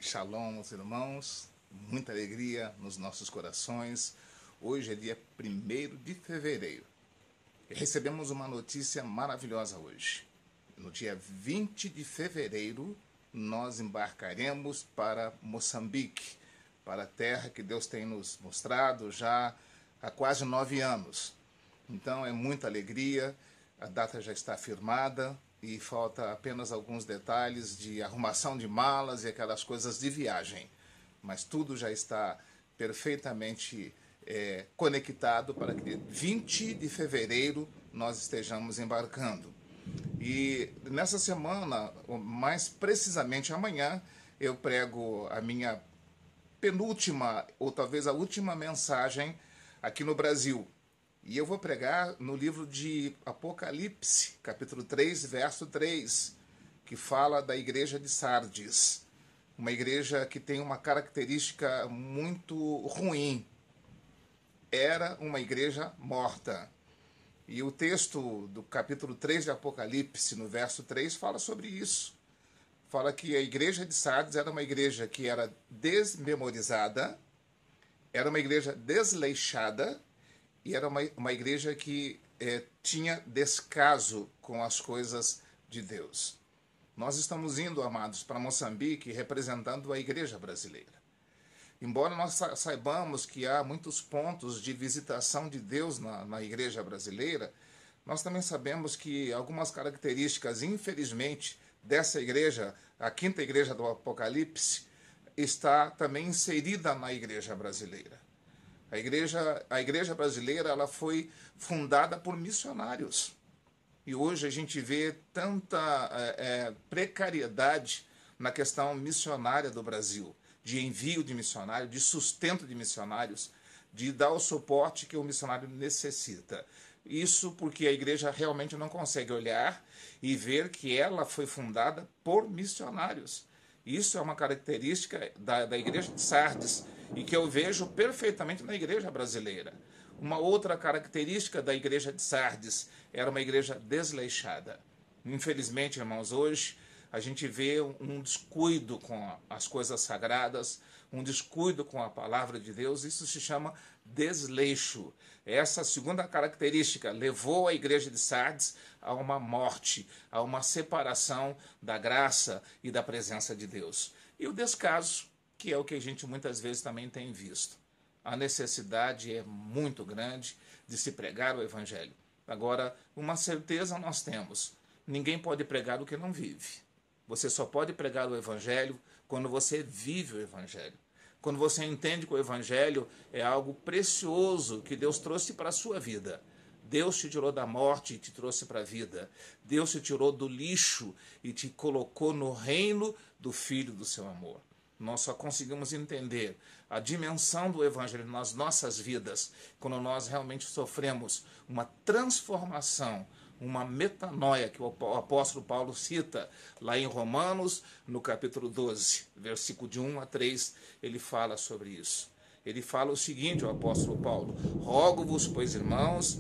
Shalom, meus irmãos, muita alegria nos nossos corações. Hoje é dia 1º de fevereiro. E recebemos uma notícia maravilhosa hoje. No dia 20 de fevereiro, nós embarcaremos para Moçambique, para a terra que Deus tem nos mostrado já há quase 9 anos. Então é muita alegria, a data já está firmada e falta apenas alguns detalhes de arrumação de malas e aquelas coisas de viagem. Mas tudo já está perfeitamente conectado para que 20 de fevereiro nós estejamos embarcando. E nessa semana, mais precisamente amanhã, eu prego a minha penúltima ou talvez a última mensagem aqui no Brasil. E eu vou pregar no livro de Apocalipse, capítulo 3, verso 3, que fala da igreja de Sardes. Uma igreja que tem uma característica muito ruim. Era uma igreja morta. E o texto do capítulo 3 de Apocalipse, no verso 3, fala sobre isso. Fala que a igreja de Sardes era uma igreja que era desmemorizada, era uma igreja desleixada, e era uma igreja que tinha descaso com as coisas de Deus. Nós estamos indo, amados, para Moçambique representando a igreja brasileira. Embora nós saibamos que há muitos pontos de visitação de Deus na igreja brasileira, nós também sabemos que algumas características, infelizmente, dessa igreja, a quinta igreja do Apocalipse, está também inserida na igreja brasileira. A igreja brasileira ela foi fundada por missionários. E hoje a gente vê tanta precariedade na questão missionária do Brasil, de envio de missionários, de sustento de missionários, de dar o suporte que o missionário necessita. Isso porque a igreja realmente não consegue olhar e ver que ela foi fundada por missionários. Isso é uma característica da igreja de Sardes e que eu vejo perfeitamente na igreja brasileira. Uma outra característica da igreja de Sardes era uma igreja desleixada. Infelizmente, irmãos, hoje a gente vê um descuido com as coisas sagradas, um descuido com a palavra de Deus. Isso se chama desleixo. Essa segunda característica levou a igreja de Sardes a uma morte, a uma separação da graça e da presença de Deus. E o descaso, que é o que a gente muitas vezes também tem visto. A necessidade é muito grande de se pregar o evangelho. Agora, uma certeza nós temos: ninguém pode pregar o que não vive. Você só pode pregar o evangelho quando você vive o evangelho. Quando você entende que o evangelho é algo precioso que Deus trouxe para a sua vida. Deus te tirou da morte e te trouxe para a vida. Deus te tirou do lixo e te colocou no reino do Filho do seu amor. Nós só conseguimos entender a dimensão do evangelho nas nossas vidas quando nós realmente sofremos uma transformação, uma metanoia que o apóstolo Paulo cita lá em Romanos, no capítulo 12, versículo de 1 a 3, ele fala sobre isso. Ele fala o seguinte, o apóstolo Paulo: rogo-vos, pois, irmãos,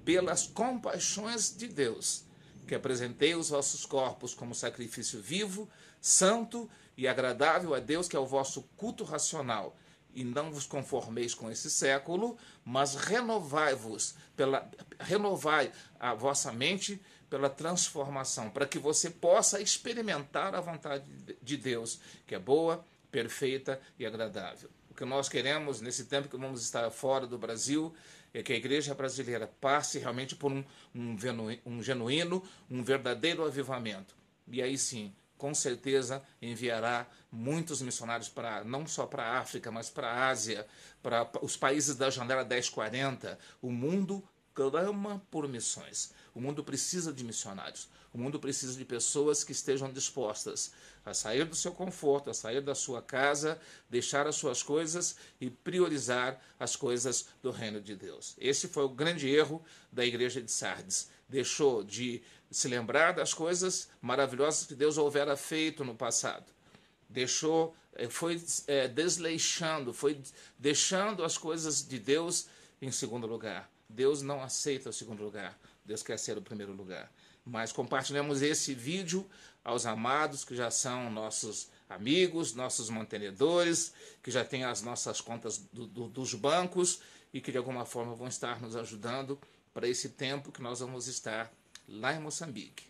pelas compaixões de Deus, que apresentei os vossos corpos como sacrifício vivo, santo e agradável a Deus, que é o vosso culto racional. E não vos conformeis com esse século, mas renovai a vossa mente pela transformação, para que você possa experimentar a vontade de Deus, que é boa, perfeita e agradável. O que nós queremos, nesse tempo que vamos estar fora do Brasil, é que a igreja brasileira passe realmente por um genuíno, um verdadeiro avivamento. E aí sim, com certeza enviará muitos missionários não só para a África, mas para a Ásia, para os países da janela 1040. O mundo clama por missões. O mundo precisa de missionários. O mundo precisa de pessoas que estejam dispostas a sair do seu conforto, a sair da sua casa, deixar as suas coisas e priorizar as coisas do reino de Deus. Esse foi o grande erro da igreja de Sardes. Deixou de se lembrar das coisas maravilhosas que Deus houvera feito no passado. Foi desleixando, foi deixando as coisas de Deus em segundo lugar. Deus não aceita o segundo lugar. Deus quer ser o primeiro lugar. Mas compartilhamos esse vídeo aos amados que já são nossos amigos, nossos mantenedores, que já têm as nossas contas dos bancos e que de alguma forma vão estar nos ajudando para esse tempo que nós vamos estar lá em Moçambique.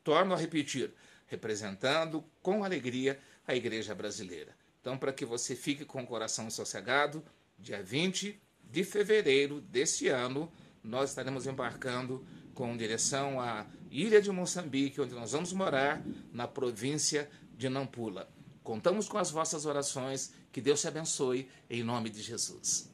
Torno a repetir, representando com alegria a Igreja Brasileira. Então, para que você fique com o coração sossegado, dia 20 de fevereiro deste ano, nós estaremos embarcando com direção à ilha de Moçambique, onde nós vamos morar, na província de Nampula. Contamos com as vossas orações, que Deus te abençoe, em nome de Jesus.